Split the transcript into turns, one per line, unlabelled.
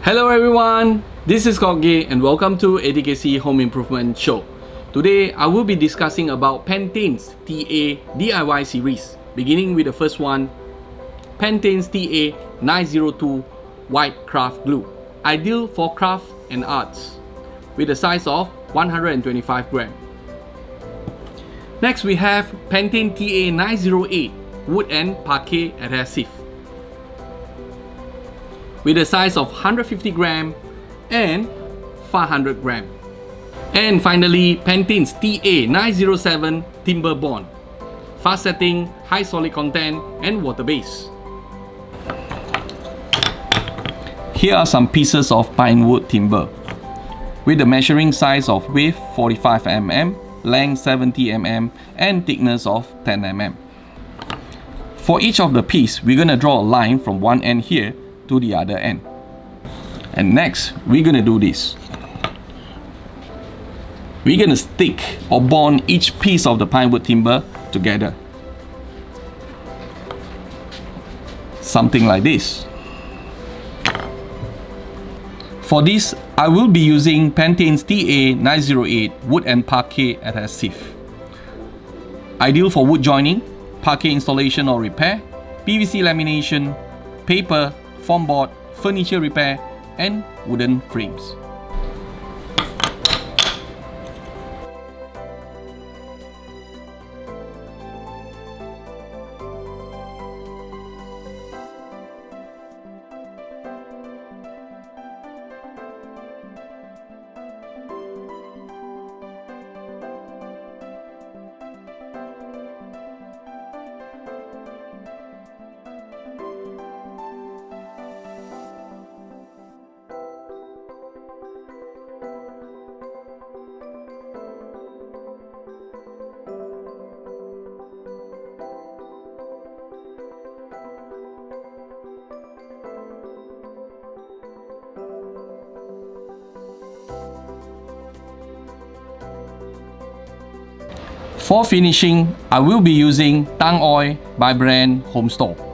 Hello everyone, this is Parquet and welcome to ATKC Home Improvement Show. Today I will be discussing about Pentens TA DIY series, beginning with the first one, Pentens TA 902 White Craft Glue, ideal for craft and arts, with a size of 125 gram. Next we have Pentens TA 908 Wood and Parquet Adhesive, with a size of 150 gram and 500 gram. And finally, Pentens TA 907 Timberbond, fast setting, high solid content and water base. Here are some pieces of pine wood timber with the measuring size of width 45 mm, length 70 mm and thickness of 10 mm. For each of the piece, we're gonna draw a line from one end here to the other end. And next, we're gonna do this. We're gonna stick or bond each piece of the pine wood timber together. Something like this. For this, I will be using Pentens TA 908 Wood and Parquet Adhesive. Ideal for wood joining, parquet installation or repair, PVC lamination, paper, foam board, furniture repair, and wooden frames. For finishing, I will be using Tang Oil by brand Home Store.